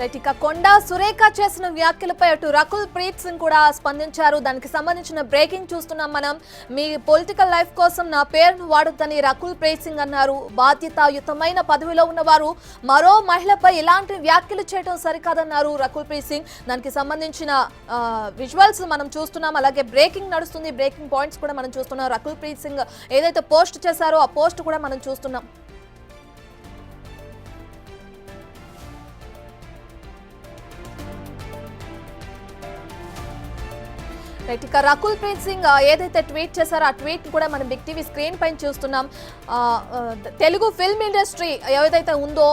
Right ఇక కొండా సురేఖ చేసిన వ్యాఖ్యలపై అటు రకుల్ ప్రీత్ సింగ్ కూడా స్పందించారు. దానికి సంబంధించిన బ్రేకింగ్ చూస్తున్నాం మనం. మీ పొలిటికల్ లైఫ్ కోసం నా పేరును వాడొద్దని రకుల్ ప్రీత్ సింగ్ అన్నారు. బాధ్యతాయుతమైన పదవిలో ఉన్నవారు మరో మహిళపై ఇలాంటి వ్యాఖ్యలు చేయడం సరికాదన్నారు రకుల్ ప్రీత్ సింగ్. దానికి సంబంధించిన విజువల్స్ మనం చూస్తున్నాం. అలాగే బ్రేకింగ్ నడుస్తుంది, బ్రేకింగ్ పాయింట్స్ కూడా మనం చూస్తున్నాం. రకుల్ ప్రీత్ సింగ్ ఏదైతే పోస్ట్ చేశారో ఆ పోస్ట్ కూడా మనం చూస్తున్నాం. రైట్ ఇక రకుల్ ప్రీత్ సింగ్ ఏదైతే ట్వీట్ చేశారో ఆ ట్వీట్ కూడా మనం బిగ్ టీవీ స్క్రీన్ పైన చూస్తున్నాం. తెలుగు ఫిల్మ్ ఇండస్ట్రీ ఏదైతే ఉందో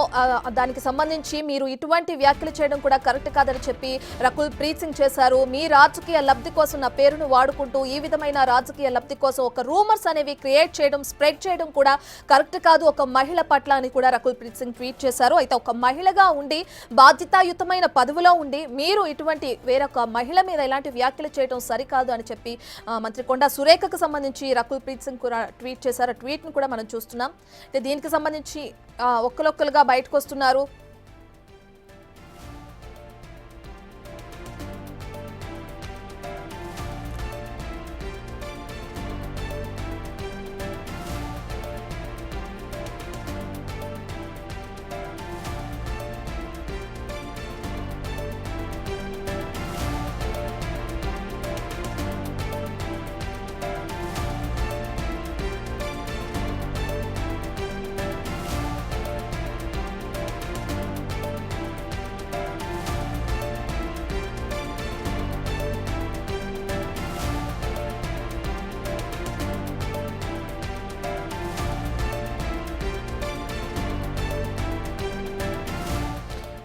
దానికి సంబంధించి మీరు ఇటువంటి వ్యాఖ్యలు చేయడం కూడా కరెక్ట్ కాదని చెప్పి రకుల్ ప్రీత్ సింగ్ చేశారు. మీ రాజకీయ లబ్ధి కోసం నా పేరును వాడుకుంటూ ఈ విధమైన రాజకీయ లబ్ధి కోసం ఒక రూమర్స్ అనేవి క్రియేట్ చేయడం, స్ప్రెడ్ చేయడం కూడా కరెక్ట్ కాదు ఒక మహిళ పట్ల అని కూడా రకుల్ ప్రీత్ సింగ్ ట్వీట్ చేశారు. అయితే ఒక మహిళగా ఉండి బాధ్యతాయుతమైన పదవిలో ఉండి మీరు ఇటువంటి వేరొక మహిళ మీద ఇలాంటి వ్యాఖ్యలు చేయడం కాదు అని చెప్పి మంత్రి కొండా సురేఖకు సంబంధించి రకుల్ ప్రీత్ సింగ్ కూడా ట్వీట్ చేశారు. ట్వీట్ ను కూడా మనం చూస్తున్నాం. దీనికి సంబంధించి ఒక్కరొక్కరుగా బయటకు వస్తున్నారు.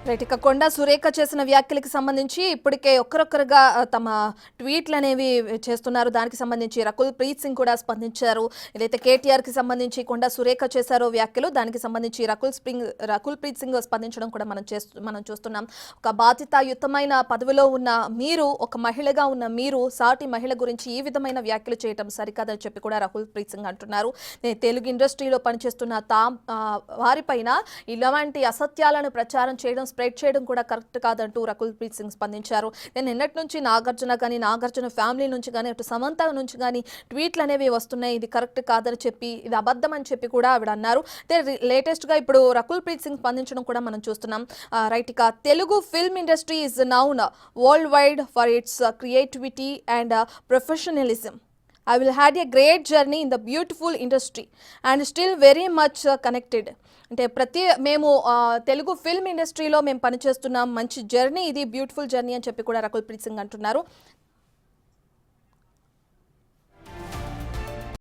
రైట్ ఇక కొండా సురేఖ చేసిన వ్యాఖ్యలకు సంబంధించి ఇప్పటికే ఒక్కరొక్కరుగా తమ ట్వీట్లు అనేవి చేస్తున్నారు. దానికి సంబంధించి రకుల్ ప్రీత్ సింగ్ కూడా స్పందించారు. ఏదైతే కేటీఆర్కి సంబంధించి కొండా సురేఖ చేశారో వ్యాఖ్యలు, దానికి సంబంధించి రకుల్ ప్రీత్ సింగ్ స్పందించడం కూడా మనం చూస్తున్నాం. ఒక బాధ్యతాయుతమైన పదవిలో ఉన్న మీరు, ఒక మహిళగా ఉన్న మీరు సాటి మహిళ గురించి ఈ విధమైన వ్యాఖ్యలు చేయడం సరికాదని చెప్పి కూడా రకుల్ ప్రీత్ సింగ్ అంటున్నారు. తెలుగు ఇండస్ట్రీలో పనిచేస్తున్న వారిపైన ఇలాంటి అసత్యాలను ప్రచారం చేయడం, స్ప్రెడ్ చేయడం కూడా కరెక్ట్ కాదంటూ రకుల్ ప్రీత్ సింగ్ స్పందించారు. నేను నిన్నటి నుంచి నాగార్జున ఫ్యామిలీ నుంచి కానీ అటు సమంత నుంచి కానీ ట్వీట్లు అనేవి వస్తున్నాయి. ఇది కరెక్ట్ కాదని చెప్పి, ఇది అబద్ధం అని చెప్పి కూడా ఆవిడ అన్నారు. లేటెస్ట్ గా ఇప్పుడు రకుల్ ప్రీత్ సింగ్ స్పందించడం కూడా మనం చూస్తున్నాం. రైట్ ఇక Telugu film industry is noun world wide for it's creativity and professionalism. I will had a great journey in the beautiful industry and still very much connected. అంటే మేము తెలుగు ఫిల్మ్ ఇండస్ట్రీలో మేము పనిచేస్తున్నాం, మంచి జర్నీ ఇది, బ్యూటిఫుల్ జర్నీ అని చెప్పి కూడా రకుల్ ప్రీత్ సింగ్ అంటున్నారు.